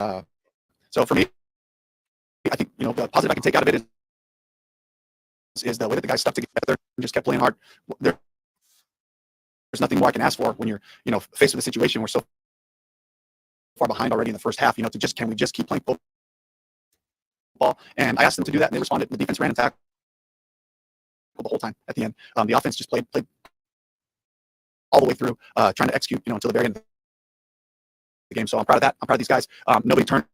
So for me, I think the positive I can take out of it is the way that the guys stuck together and just kept playing hard. There's nothing more I can ask for when you're faced with a situation where so far behind already in the first half. Can we just keep playing football? And I asked them to do that, and they responded. The defense ran and tackled the whole time at the end. The offense just played all the way through, trying to execute until the very end of the game. So I'm proud of that. I'm proud of these guys. Nobody turned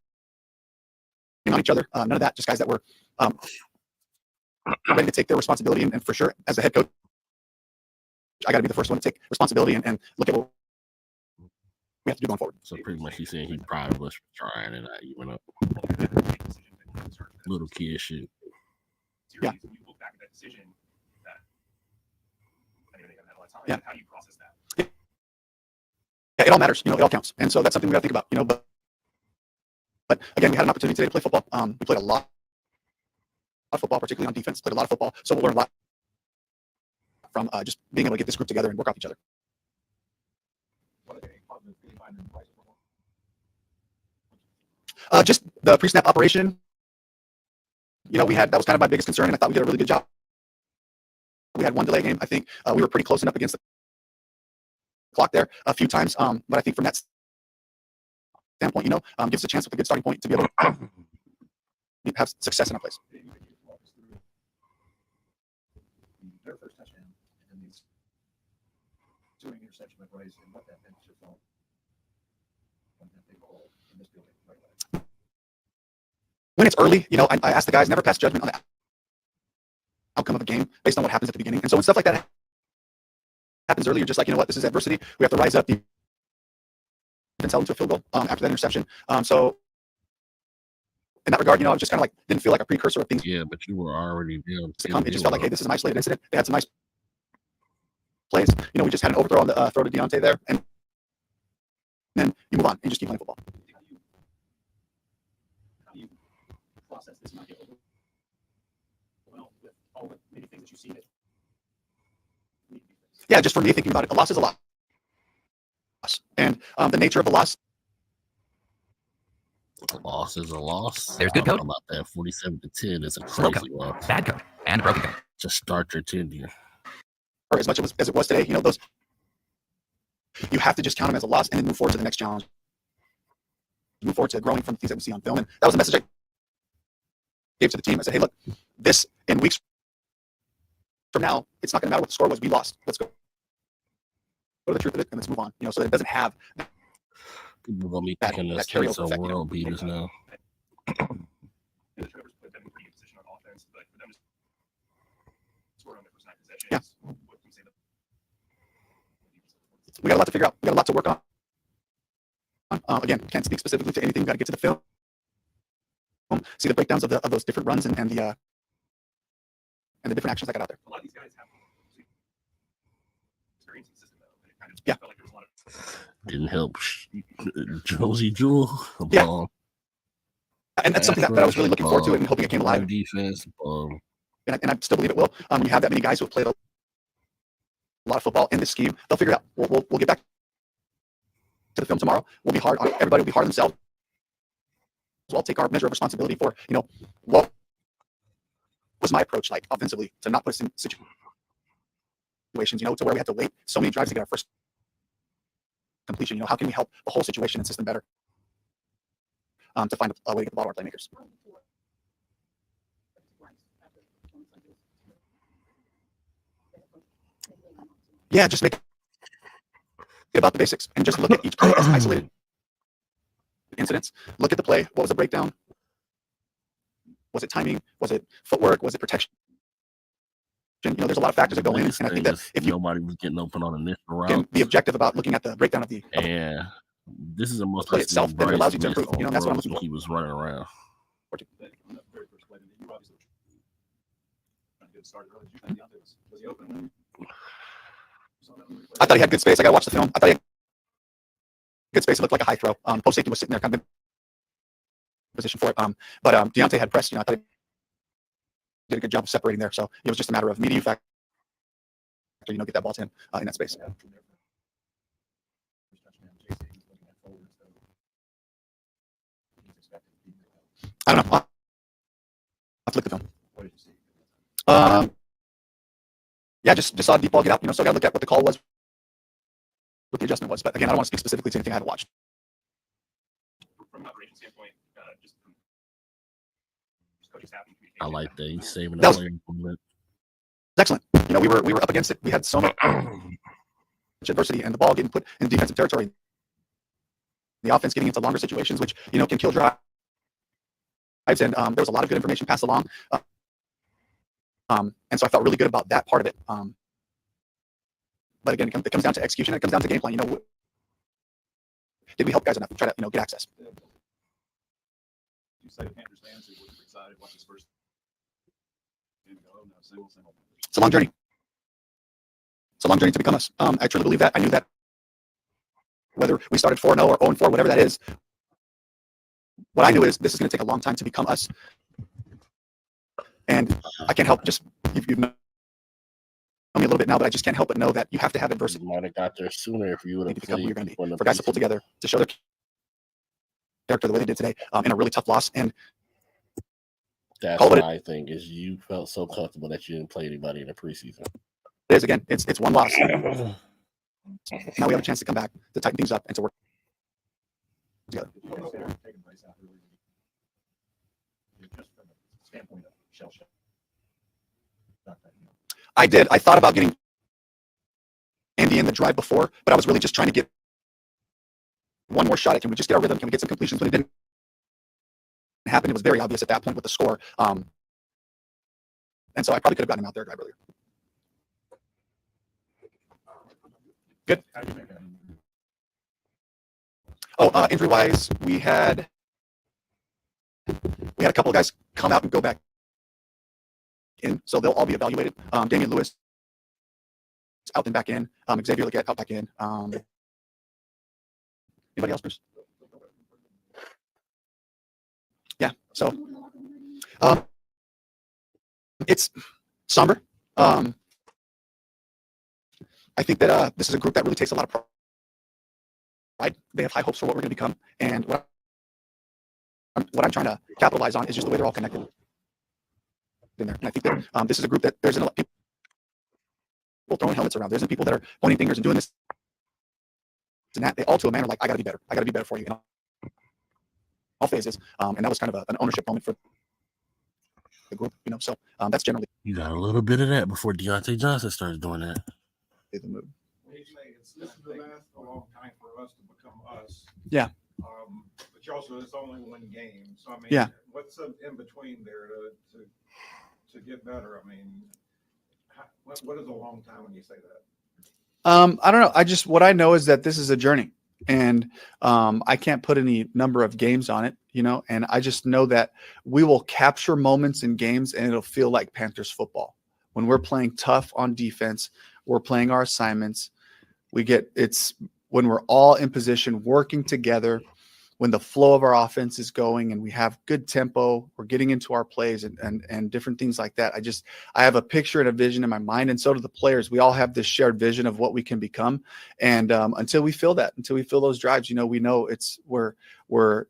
on each other. None of that. Just guys that were ready to take their responsibility. And for sure, as a head coach, I got to be the first one to take responsibility and look at what we have to do going forward. So pretty much he's saying he proud of us for trying and not even up. Little kid shit. Yeah. Yeah. How do you process that? Yeah, it all matters. It all counts. And so that's something we got to think about. But again, we had an opportunity today to play football. We played a lot of football, particularly on defense. Played a lot of football. So we'll learn a lot from just being able to get this group together and work off each other. Just the pre-snap operation. That was kind of my biggest concern, and I thought we did a really good job. We had one delay game. I think we were pretty close enough against the clock there a few times. But I think from that standpoint, gives us a chance with a good starting point to be able to have success in our place. Their first touchdown and then these two interception by Bryce and what that meant to fall on that big hole in this building right away. When it's early, I ask the guys never pass judgment on the outcome of a game based on what happens at the beginning. And so when stuff like that happens early, you're just like, this is adversity. We have to rise up. Defense held to a field goal after that interception. So in that regard, I was just kind of didn't feel like a precursor of things. Yeah, but you were already down. To come. It just felt like, hey, this is an isolated incident. They had some nice plays. We just had an overthrow on the throw to Deontay there, and then you move on and just keep playing football. How do you process this? Not get overwhelmed with all the many things that you see. Yeah, just for me thinking about it, a loss is a loss, and the nature of a loss. A loss is a loss. There's good code. About that 47-10 is a crazy loss. Bad code and broken code. Just start your tenure. Or as much as it was today, those you have to just count them as a loss and then move forward to the next challenge. Move forward to growing from things that we see on film, and that was the message I gave to the team. I said, hey, look, this in weeks from now, it's not going to matter what the score was. We lost. Let's go to the truth of it and let's move on. So that it doesn't have. People gonna be thinking this is a world beaters now. The Trevor's put them in pretty good position on offense, but for them to score on their first 9 possessions, yeah. What can you say? We got a lot to figure out. We got a lot to work on. Again, can't speak specifically to anything. We got to get to the film, see the breakdowns of those different runs and the different actions that got out there. A lot of these guys have experience in the system, though. And it kind of felt like there was a lot of. Didn't help Josie Jewell. Yeah. And that's something that I was really looking forward to and hoping it came alive. Defense. And I still believe it will. When you have that many guys who have played a lot of football in this scheme, they'll figure it out. We'll get back to the film tomorrow. We'll be hard on everybody. Will be hard on themselves. We'll take our measure of responsibility for, what was my approach like offensively to not put us in situations, to where we had to wait so many drives to get our first completion. How can we help the whole situation and system better to find a way to get the ball to our playmakers? Yeah, just make it about the basics and just look at each play as isolated incidents. Look at the play. What was the breakdown? Was it timing? Was it footwork? Was it protection? There's a lot of factors that go in, and I think that if nobody was getting open on initial route, can be objective about looking at the breakdown of the this is a most play itself, then it allows you to improve. That's what I'm looking for. He was running around. I thought he had good space. I got to watch the film. I thought he had good space. It looked like a high throw. Post safety was sitting there, kind of in position for it. But Deontay had pressed. I thought he did a good job of separating there. So it was just a matter of media factor. Get that ball to him in that space. affected being there? I don't know. I'll have to look at the film. What did you see? Yeah, just saw a deep ball get out. So I got to look at what the call was, what the adjustment was. But again, I don't want to speak specifically to anything I had watched. From an operation standpoint, just from coaching staff and I communication. like that. He's saving the That was- player moment. Excellent. We were up against it. We had so much adversity, and the ball getting put in defensive territory. The offense getting into longer situations, which can kill drives. And there was a lot of good information passed along. And so I felt really good about that part of it. But again, it comes down to execution. It comes down to game plan. Did we help guys enough to try to get access? You say Panthers fans who were excited watch this first game go, no single. It's a long journey. It's a long journey to become us. I truly believe that. I knew that whether we started 4-0 or 0-4, whatever that is, what I knew is this is going to take a long time to become us. And I can't help you know me a little bit now, but I just can't help but know that you have to have adversity You might have got there sooner if you would to have become who you're played. going to be. For guys to pull together, to show their character the way they did today in a really tough loss. And That's Call it- what I think is you felt so comfortable that you didn't play anybody in the preseason. it is, again, it's one loss. Now we have a chance to come back, to tighten things up, and to work together. Taking place out really, just from a standpoint of shell shock. I did. I thought about getting Andy in the drive before, but I was really just trying to get one more shot at. Can we just get our rhythm? Can we get some completions? When it didn't happen, it was very obvious at that point with the score. And so I probably could have gotten him out there a drive earlier. Good. How do you make that? Oh, injury-wise, we had a couple of guys come out and go back in, so they'll all be evaluated. Damian Lewis out and back in. Xavier Leggett out back in. Anybody else, Bruce? Yeah. So it's somber. I think that this is a group that really takes a lot of pride. They have high hopes for what we're going to become, and what I'm trying to capitalize on is just the way they're all connected in there. And I think that this is a group that there isn't a lot of people throwing helmets around. There isn't people that are pointing fingers and doing this and that. They all to a man are like, I got to be better. I got to be better for you in all phases. And that was kind of an ownership moment for the group. So that's generally You got a little bit of that before Deontay Johnson starts doing that. the move. When you say this is going to last a long time for us to become us. Yeah. But you also, it's only one game. So, I mean, Yeah. what's in between there to get better? I mean, what is a long time when you say that? I don't know. What I know is that this is a journey, and I can't put any number of games on it, and I just know that we will capture moments in games and it'll feel like Panthers football. When we're playing tough on defense, we're playing our assignments. It's when we're all in position, working together, when the flow of our offense is going and we have good tempo, we're getting into our plays and different things like that. I have a picture and a vision in my mind, and so do the players. We all have this shared vision of what we can become. And until we feel those drives, we know we're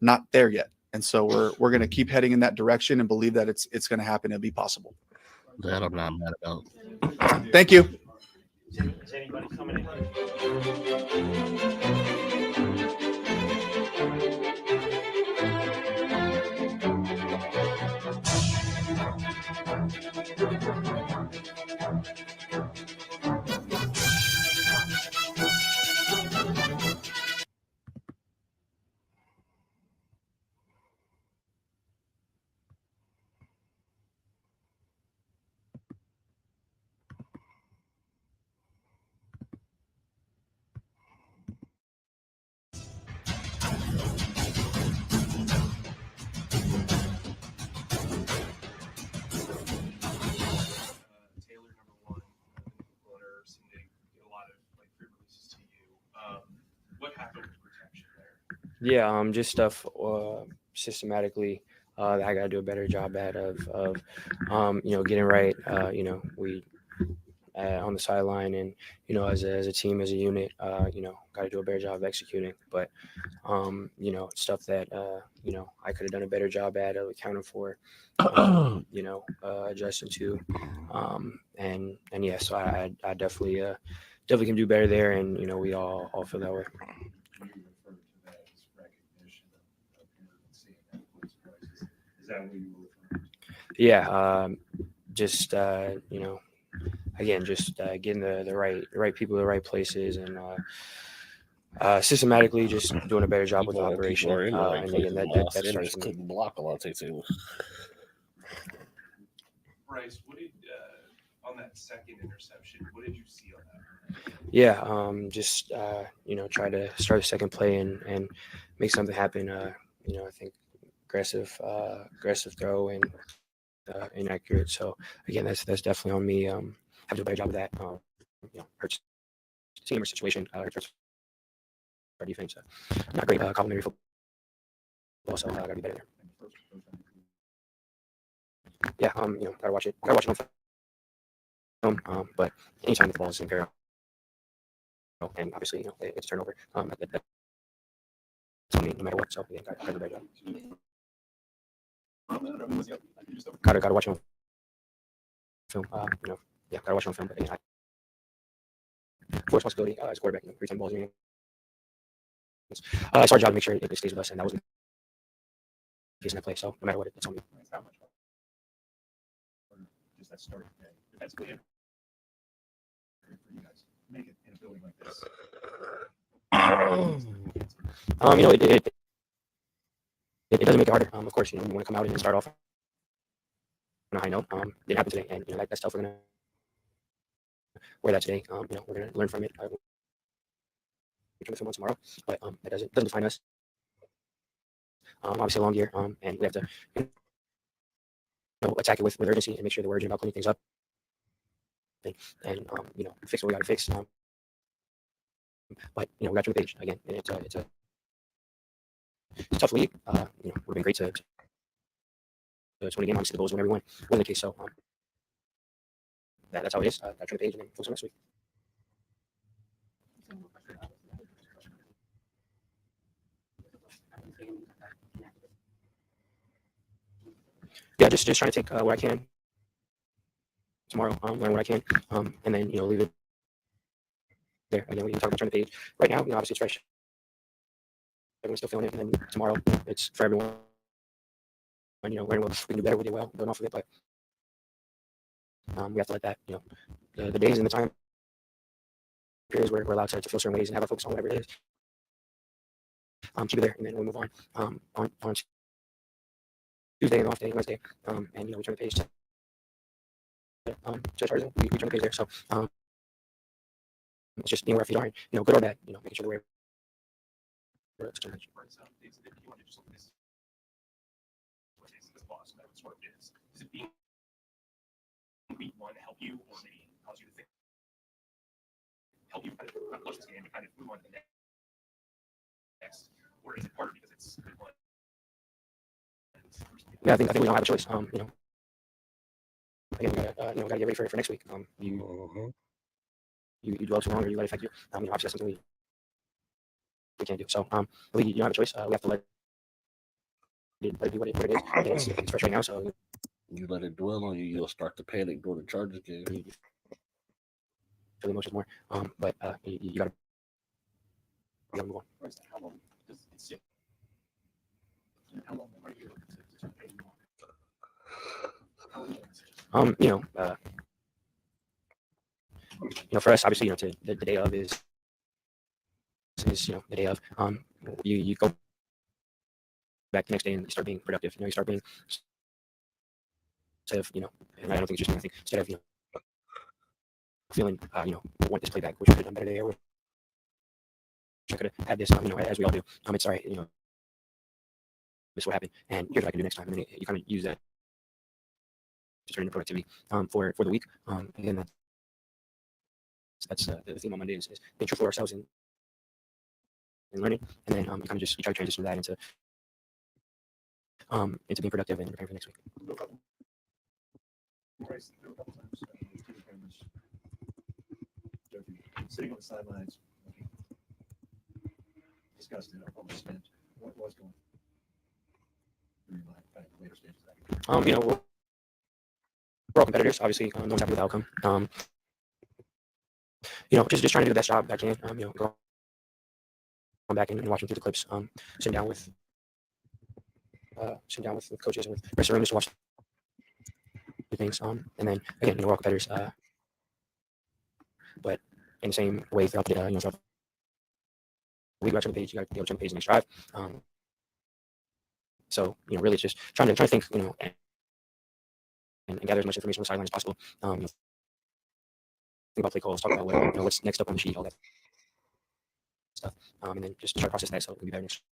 not there yet. And so we're going to keep heading in that direction and believe that it's going to happen and be possible. That I'm not mad about. Thank you. Is anybody coming in? Taylor, number one, corner, seemed to get a lot of free releases to you. What happened with protection there? Yeah, just stuff systematically that I got to do a better job at of getting right. We on the sideline, and as a team, as a unit, got to do a better job of executing. But stuff that I could have done a better job at of accounting for, adjusting to, and yeah, so I definitely can do better there, and we all feel that way. You referred to that as recognition of hearing and seeing that voice voices. Is that what you were referring to? Yeah, just again, just getting the right people, the right places, and systematically just doing a better job with the operation. People are in the right And places. again, Miles that starts Sanders from me. couldn't block Alontae Taylor. Bryce, what did on that second interception? What did you see on that? Yeah, just try to start the second play and make something happen. I think aggressive throw and inaccurate. So again, that's definitely on me. Have to do a better job of that. Hurts team or situation. Hurts our defense. Not great complimentary football, so gotta be better there. Yeah, gotta watch it. Gotta watch it on film. But anytime the ball is in pair, and obviously it's a turnover. That's on me no matter what. So again, gotta do a better job. Gotta watch it on film. Yeah, gotta watch it on film. But again, for responsibility as a quarterback, return balls in your hands. It's our job to make sure it stays with us, and that was the case in that play. So no matter what, it's on me. It's not much or just that starting day. Defensively, for you guys, make it in a building like this. It doesn't make it harder. Of course, we want to come out and start off on a high note. Didn't happen today, and that's tough. We're gonna wear that today. We're gonna learn from it. We're gonna film on tomorrow, but that doesn't define us. Obviously, a long year, and we have to attack it with urgency and make sure that we're urgent about cleaning things up, and fix what we got to fix. But we got to the page again, and it's a tough league. We've been great to 20 games. Obviously, the goals win every one. Wasn't the case, so that's how it is. Got to the page and then focus on next week. Yeah, just trying to take what I can tomorrow, learn what I can, and then leave it there. Again, we can talk about turning the page. Right now, obviously it's fresh. Everyone's still feeling it, and then tomorrow it's for everyone. And learn what we can do better, we do well, building off of it. But we have to let that, the days and the time periods where we're allowed to feel certain ways and have our focus on whatever it is. Keep it there, and then we'll move on Tuesday and off day, Wednesday, and we turn the page to Tarzan. We turn the page there. So it's just where our feet are, good or bad, making sure that we're Does it being week one help you, or maybe cause you to think, help you kind of close this game and kind of move on to the next, or is it harder because it's week one? Yeah, I think we don't have a choice. Again, we gotta get ready for next week. You dwell too long, or you let it affect you. Obviously that's something we can't do. So you don't have a choice. We have to let it be what it is. And it's fresh right now, so you let it dwell on you, you'll start to panic during the Chargers game. You feel emotions more. But you gotta move on. How long does it sit? How long are you to pay you for us, obviously, the day of is the day of. You go back the next day and you start being productive. You start being instead of and I don't think it's just anything. Instead of feeling want this playback, which we could have done better there. Which I could have had this, as we all do. It's all right. This will happen, and here's what I can do next time. And then you kind of use that to turn into productivity for the week. Again, that's the theme on Monday is being true for ourselves and learning, and then you kind of just try to transition that into being productive and preparing for next week. Bryce, there were a couple times sitting on the sidelines, looking disgusted or almost spent. What was going through your mind kind of later stages of that? You know, we're all competitors. Obviously, no one's happy with the outcome. You know, just trying to do the best job I can. You know, going back and watching through the clips. Sitting down with coaches and with the rest of the room just to watch the things. And then again, you know, we're all competitors. But in the same way throughout the you know, throughout the week, you got to turn the page. You got to be able to turn the page the next drive. So you know, really, it's just trying to think. You know, and gather as much information on the sideline as possible. You know, think about play calls, talk about what, you know, what's next up on the sheet, all that stuff, and then just try to process that so it can be better next.